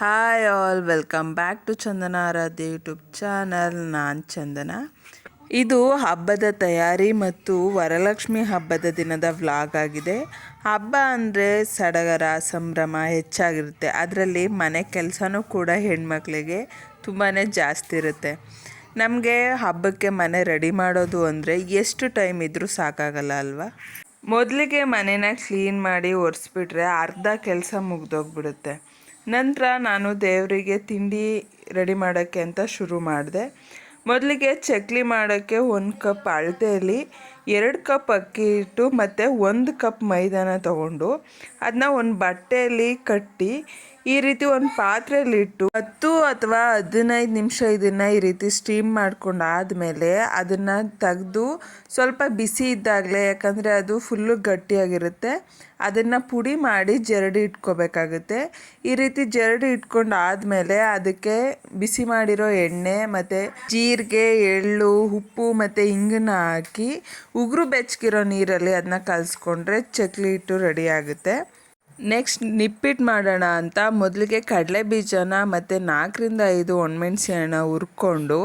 Hi all, welcome back to Chandana Aradhya YouTube channel. ನಾನು ಚಂದನ. ಇದು ಹಬ್ಬದ ತಯಾರಿ ಮತ್ತು ವರಲಕ್ಷ್ಮಿ ಹಬ್ಬದ ದಿನದ ವ್ಲಾಗ್ ಆಗಿದೆ. ಹಬ್ಬ ಅಂದರೆ ಸಡಗರ ಸಂಭ್ರಮ ಹೆಚ್ಚಾಗಿರುತ್ತೆ. ಅದರಲ್ಲಿ ಮನೆ ಕೆಲಸನೂ ಕೂಡ ಹೆಣ್ಮಕ್ಳಿಗೆ ತುಂಬಾ ಜಾಸ್ತಿ ಇರುತ್ತೆ. ನಮಗೆ ಹಬ್ಬಕ್ಕೆ ಮನೆ ರೆಡಿ ಮಾಡೋದು ಅಂದರೆ ಎಷ್ಟು ಟೈಮ್ ಇದ್ದರೂ ಸಾಕಾಗಲ್ಲ ಅಲ್ವಾ. ಮೊದಲಿಗೆ ಮನೇನ ಕ್ಲೀನ್ ಮಾಡಿ ಒರೆಸ್ಬಿಟ್ರೆ ಅರ್ಧ ಕೆಲಸ ಮುಗ್ದೋಗ್ಬಿಡುತ್ತೆ. ನಂತರ ನಾನು ದೇವರಿಗೆ ತಿಂಡಿ ರೆಡಿ ಮಾಡೋಕ್ಕೆ ಅಂತ ಶುರು ಮಾಡಿದೆ. ಮೊದಲಿಗೆ ಚಕ್ಲಿ ಮಾಡೋಕ್ಕೆ 1 ಕಪ್ ಅಳತೆಯಲ್ಲಿ 2 ಕಪ್ ಅಕ್ಕಿ ಹಿಟ್ಟು ಮತ್ತು 1 ಕಪ್ ಮೈದಾನ ತಗೊಂಡು ಅದನ್ನ ಒಂದು ಬಟ್ಟೆಯಲ್ಲಿ ಕಟ್ಟಿ ಈ ರೀತಿ ಒಂದು ಪಾತ್ರೆಯಲ್ಲಿ ಇಟ್ಟು 10 ಅಥವಾ 15 ನಿಮಿಷ ಇದನ್ನು ಈ ರೀತಿ ಸ್ಟೀಮ್ ಮಾಡ್ಕೊಂಡು ಆದಮೇಲೆ ಅದನ್ನು ತೆಗೆದು ಸ್ವಲ್ಪ ಬಿಸಿ ಇದ್ದಾಗಲೇ, ಯಾಕಂದರೆ ಅದು ಫುಲ್ಲು ಗಟ್ಟಿಯಾಗಿರುತ್ತೆ, ಅದನ್ನು ಪುಡಿ ಮಾಡಿ ಜರಡಿ ಇಟ್ಕೋಬೇಕಾಗುತ್ತೆ. ಈ ರೀತಿ ಜರಡಿ ಇಟ್ಕೊಂಡು ಆದಮೇಲೆ ಅದಕ್ಕೆ ಬಿಸಿ ಮಾಡಿರೋ ಎಣ್ಣೆ ಮತ್ತು ಜೀರಿಗೆ, ಎಳ್ಳು, ಉಪ್ಪು ಮತ್ತು ಹಿಂಗನ್ನ ಹಾಕಿ ಉಗುರು ಬೆಚ್ಚಗಿರೋ ನೀರಲ್ಲಿ ಅದನ್ನ ಕಲಿಸ್ಕೊಂಡ್ರೆ ಚಕ್ಲಿ ಹಿಟ್ಟು ರೆಡಿ ಆಗುತ್ತೆ. ನೆಕ್ಸ್ಟ್ ನಿಪ್ಪಿಟ್ಟು ಮಾಡೋಣ ಅಂತ ಮೊದಲಿಗೆ ಕಡಲೆ ಬೀಜನ ಮತ್ತು 4ರಿಂದ 5 ಒಣಮೆಣಸಿ ಹಣ್ಣು ಹುರ್ಕೊಂಡು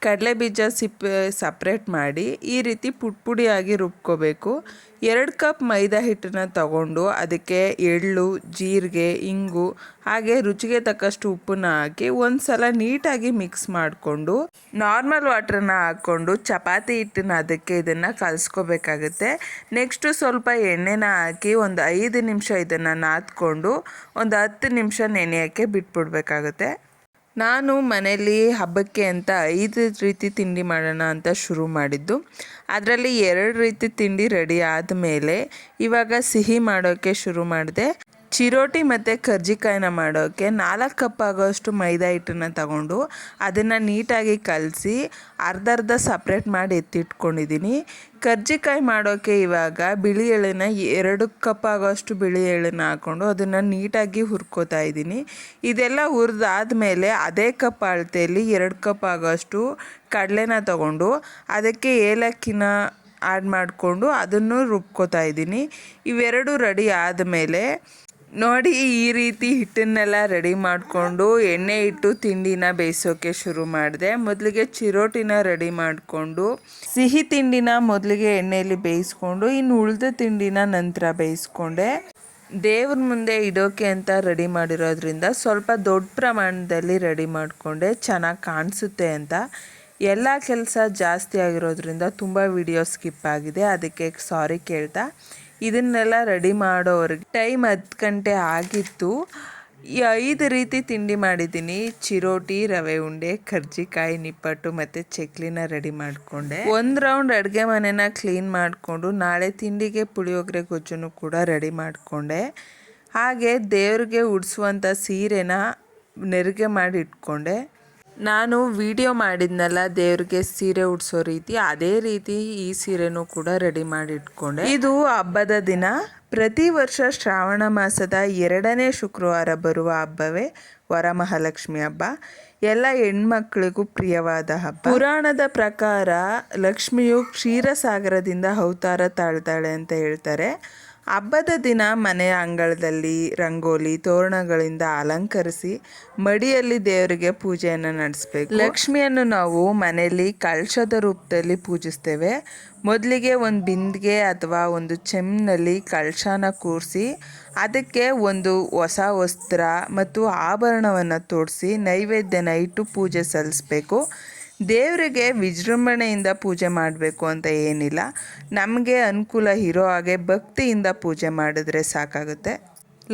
ಕಡಲೆ ಬೀಜ ಸಿಪ್ಪೆ ಸಪ್ರೇಟ್ ಮಾಡಿ ಈ ರೀತಿ ಪುಡಿಯಾಗಿ ರುಬ್ಕೋಬೇಕು. 2 ಕಪ್ ಮೈದಾ ಹಿಟ್ಟನ್ನು ತಗೊಂಡು ಅದಕ್ಕೆ ಎಳ್ಳು, ಜೀರಿಗೆ, ಇಂಗು ಹಾಗೆ ರುಚಿಗೆ ತಕ್ಕಷ್ಟು ಉಪ್ಪನ್ನ ಹಾಕಿ ಒಂದು ಸಲ ನೀಟಾಗಿ ಮಿಕ್ಸ್ ಮಾಡಿಕೊಂಡು ನಾರ್ಮಲ್ ವಾಟ್ರನ್ನ ಹಾಕ್ಕೊಂಡು ಚಪಾತಿ ಹಿಟ್ಟನ್ನ ಅದಕ್ಕೆ ಇದನ್ನು ಕಲಿಸ್ಕೋಬೇಕಾಗುತ್ತೆ. ನೆಕ್ಸ್ಟು ಸ್ವಲ್ಪ ಎಣ್ಣೆನ ಹಾಕಿ ಒಂದು 5 ನಿಮಿಷ ಇದನ್ನು ನಾದ್ಕೊಂಡು ಒಂದು 10 ನಿಮಿಷ ನೆನೆಯೋಕ್ಕೆ ಬಿಟ್ಬಿಡ್ಬೇಕಾಗುತ್ತೆ. ನಾನು ಮನೇಲಿ ಹಬ್ಬಕ್ಕೆ ಅಂತ 5 ರೀತಿ ತಿಂಡಿ ಮಾಡೋಣ ಅಂತ ಶುರು ಮಾಡಿದ್ದು. ಅದರಲ್ಲಿ 2 ರೀತಿ ತಿಂಡಿ ರೆಡಿ ಆದಮೇಲೆ ಇವಾಗ ಸಿಹಿ ಮಾಡೋಕ್ಕೆ ಶುರು ಮಾಡಿದೆ. ಚಿರೋಟಿ ಮತ್ತು ಕರ್ಜಿಕಾಯಿನ ಮಾಡೋಕ್ಕೆ 4 ಕಪ್ ಆಗೋಷ್ಟು ಮೈದಾ ಹಿಟ್ಟನ್ನು ತಗೊಂಡು ಅದನ್ನು ನೀಟಾಗಿ ಕಲಸಿ ಅರ್ಧ ಸಪ್ರೇಟ್ ಮಾಡಿ ಎತ್ತಿಟ್ಕೊಂಡಿದ್ದೀನಿ. ಕರ್ಜಿಕಾಯಿ ಮಾಡೋಕ್ಕೆ ಇವಾಗ ಬಿಳಿ ಎಳ್ಳನ್ನು 2 ಕಪ್ ಆಗೋಷ್ಟು ಬಿಳಿ ಎಳ್ಳನ್ನು ಹಾಕ್ಕೊಂಡು ಅದನ್ನು ನೀಟಾಗಿ ಹುರ್ಕೋತಾ ಇದ್ದೀನಿ. ಇದೆಲ್ಲ ಹುರಿದಾದ್ಮೇಲೆ ಅದೇ ಕಪ್ ಅಳತೆಯಲ್ಲಿ 2 ಕಪ್ ಆಗೋಷ್ಟು ಕಡಲೆನ ತಗೊಂಡು ಅದಕ್ಕೆ ಏಲಕ್ಕಿನ ಆ್ಯಡ್ ಮಾಡಿಕೊಂಡು ಅದನ್ನು ರುಬ್ಕೋತಾ ಇದ್ದೀನಿ. ಇವೆರಡು ರೆಡಿ ಆದಮೇಲೆ ನೋಡಿ ಈ ರೀತಿ ಹಿಟ್ಟನ್ನೆಲ್ಲ ರೆಡಿ ಮಾಡಿಕೊಂಡು ಎಣ್ಣೆ ಇಟ್ಟು ತಿಂಡಿನ ಬೇಯಿಸೋಕ್ಕೆ ಶುರು ಮಾಡಿದೆ. ಮೊದಲಿಗೆ ಚಿರೋಟಿನ ರೆಡಿ ಮಾಡಿಕೊಂಡು ಸಿಹಿ ತಿಂಡಿನ ಮೊದಲಿಗೆ ಎಣ್ಣೆಯಲ್ಲಿ ಬೇಯಿಸ್ಕೊಂಡು ಇನ್ನು ಉಳಿದ ತಿಂಡಿನ ನಂತರ ಬೇಯಿಸ್ಕೊಂಡೆ. ದೇವ್ರ ಮುಂದೆ ಇಡೋಕೆ ಅಂತ ರೆಡಿ ಮಾಡಿರೋದ್ರಿಂದ ಸ್ವಲ್ಪ ದೊಡ್ಡ ಪ್ರಮಾಣದಲ್ಲಿ ರೆಡಿ ಮಾಡಿಕೊಂಡೆ, ಚೆನ್ನಾಗಿ ಕಾಣಿಸುತ್ತೆ ಅಂತ. ಎಲ್ಲ ಕೆಲಸ ಜಾಸ್ತಿ ಆಗಿರೋದ್ರಿಂದ ತುಂಬ ವಿಡಿಯೋ ಸ್ಕಿಪ್ ಆಗಿದೆ, ಅದಕ್ಕೆ ಸಾರಿ ಕೇಳ್ತಾ. ಇದನ್ನೆಲ್ಲ ರೆಡಿ ಮಾಡೋವ್ರಿಗೆ ಟೈಮ್ 10 ಗಂಟೆ ಆಗಿತ್ತು. ಈ 5 ರೀತಿ ತಿಂಡಿ ಮಾಡಿದ್ದೀನಿ. ಚಿರೋಟಿ, ರವೆ ಉಂಡೆ, ಕರ್ಜಿಕಾಯಿ, ನಿಪ್ಪಟ್ಟು ಮತ್ತು ಚಕ್ಲಿನ ರೆಡಿ ಮಾಡಿಕೊಂಡೆ. 1 ರೌಂಡ್ ಅಡುಗೆ ಮನೆನ ಕ್ಲೀನ್ ಮಾಡಿಕೊಂಡು ನಾಳೆ ತಿಂಡಿಗೆ ಪುಳಿಯೋಗರೆ ಗೊಜ್ಜನ್ನು ಕೂಡ ರೆಡಿ ಮಾಡಿಕೊಂಡೆ. ಹಾಗೆ ದೇವ್ರಿಗೆ ಉಡಿಸುವಂಥ ಸೀರೆನ ನೆರಿಗೆ ಮಾಡಿ ಇಟ್ಕೊಂಡೆ. ನಾನು ವಿಡಿಯೋ ಮಾಡಿದ್ನಲ್ಲ ದೇವ್ರಿಗೆ ಸೀರೆ ಉಡಿಸೋ ರೀತಿ, ಅದೇ ರೀತಿ ಈ ಸೀರೆನೂ ಕೂಡ ರೆಡಿ ಮಾಡಿ ಇಟ್ಕೊಂಡೆ. ಇದು ಹಬ್ಬದ ದಿನ. ಪ್ರತಿ ವರ್ಷ ಶ್ರಾವಣ ಮಾಸದ 2ನೇ ಶುಕ್ರವಾರ ಬರುವ ಹಬ್ಬವೇ ವರಮಹಾಲಕ್ಷ್ಮಿ ಹಬ್ಬ. ಎಲ್ಲ ಹೆಣ್ಮಕ್ಳಿಗೂ ಪ್ರಿಯವಾದ ಹಬ್ಬ. ಪುರಾಣದ ಪ್ರಕಾರ ಲಕ್ಷ್ಮಿಯು ಕ್ಷೀರಸಾಗರದಿಂದ ಅವತಾರ ತಾಳ್ತಾಳೆ ಅಂತ ಹೇಳ್ತಾರೆ. ಹಬ್ಬದ ದಿನ ಮನೆಯ ಅಂಗಳದಲ್ಲಿ ರಂಗೋಲಿ, ತೋರಣಗಳಿಂದ ಅಲಂಕರಿಸಿ ಮಡಿಯಲ್ಲಿ ದೇವರಿಗೆ ಪೂಜೆಯನ್ನು ನಡೆಸಬೇಕು. ಲಕ್ಷ್ಮಿಯನ್ನು ನಾವು ಮನೆಯಲ್ಲಿ ಕಳಶದ ರೂಪದಲ್ಲಿ ಪೂಜಿಸ್ತೇವೆ. ಮೊದಲಿಗೆ ಒಂದು ಬಿಂದಿಗೆ ಅಥವಾ ಒಂದು ಚೆಂಬಿನಲ್ಲಿ ಕಳಶನ ಕೂರಿಸಿ ಅದಕ್ಕೆ ಒಂದು ಹೊಸ ವಸ್ತ್ರ ಮತ್ತು ಆಭರಣವನ್ನು ತೋಡಿಸಿ ನೈವೇದ್ಯನ ಇಟ್ಟು ಪೂಜೆ ಸಲ್ಲಿಸಬೇಕು. ದೇವರಿಗೆ ವಿಜೃಂಭಣೆಯಿಂದ ಪೂಜೆ ಮಾಡಬೇಕು ಅಂತ ಏನಿಲ್ಲ, ನಮಗೆ ಅನುಕೂಲ ಇರೋ ಹಾಗೆ ಭಕ್ತಿಯಿಂದ ಪೂಜೆ ಮಾಡಿದ್ರೆ ಸಾಕಾಗುತ್ತೆ.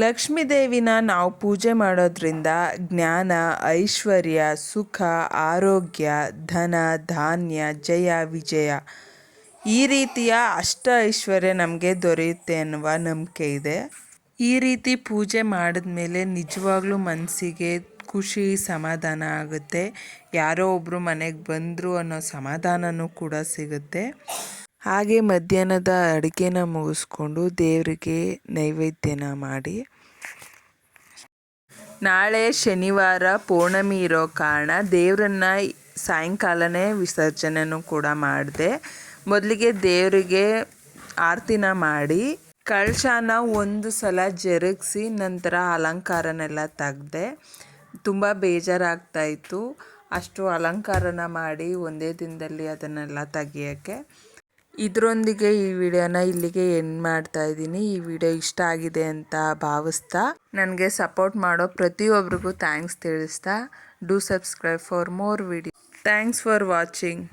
ಲಕ್ಷ್ಮೀ ದೇವಿನ ನಾವು ಪೂಜೆ ಮಾಡೋದ್ರಿಂದ ಜ್ಞಾನ, ಐಶ್ವರ್ಯ, ಸುಖ, ಆರೋಗ್ಯ, ಧನ, ಧಾನ್ಯ, ಜಯ, ವಿಜಯ ಈ ರೀತಿಯ ಅಷ್ಟ ಐಶ್ವರ್ಯ ನಮಗೆ ದೊರೆಯುತ್ತೆ ಅನ್ನುವ ನಂಬಿಕೆ ಇದೆ. ಈ ರೀತಿ ಪೂಜೆ ಮಾಡಿದ್ಮೇಲೆ ನಿಜವಾಗ್ಲೂ ಮನಸ್ಸಿಗೆ ಖುಷಿ, ಸಮಾಧಾನ ಆಗುತ್ತೆ. ಯಾರೋ ಒಬ್ಬರು ಮನೆಗೆ ಬಂದರು ಅನ್ನೋ ಸಮಾಧಾನವೂ ಕೂಡ ಸಿಗುತ್ತೆ. ಹಾಗೆ ಮಧ್ಯಾಹ್ನದ ಅಡುಗೆನ ಮುಗಿಸ್ಕೊಂಡು ದೇವರಿಗೆ ನೈವೇದ್ಯನ ಮಾಡಿ, ನಾಳೆ ಶನಿವಾರ ಪೌರ್ಣಮಿ ಇರೋ ಕಾರಣ ದೇವರನ್ನ ಸಾಯಂಕಾಲನೇ ವಿಸರ್ಜನೆನೂ ಕೂಡ ಮಾಡಿದೆ. ಮೊದಲಿಗೆ ದೇವರಿಗೆ ಆರತಿನ ಮಾಡಿ ಕಳಶನ 1 ಸಲ ಜರುಗಿಸಿ ನಂತರ ಅಲಂಕಾರನೆಲ್ಲ ತೆಗೆದೆ. ತುಂಬ ಬೇಜಾರಾಗ್ತಾಯಿತ್ತು ಅಷ್ಟು ಅಲಂಕಾರನ ಮಾಡಿ ಒಂದೇ ದಿನದಲ್ಲಿ ಅದನ್ನೆಲ್ಲ ತೆಗಿಯೋಕ್ಕೆ. ಇದರೊಂದಿಗೆ ಈ ವಿಡಿಯೋನ ಇಲ್ಲಿಗೆ ಎಂಡ್ ಮಾಡ್ತಾ ಇದ್ದೀನಿ. ಈ ವಿಡಿಯೋ ಇಷ್ಟ ಆಗಿದೆ ಅಂತ ಭಾವಿಸ್ತಾ ನನಗೆ ಸಪೋರ್ಟ್ ಮಾಡೋ ಪ್ರತಿಯೊಬ್ಬರಿಗೂ ಥ್ಯಾಂಕ್ಸ್ ತಿಳಿಸ್ತಾ do subscribe for more video. Thanks for watching.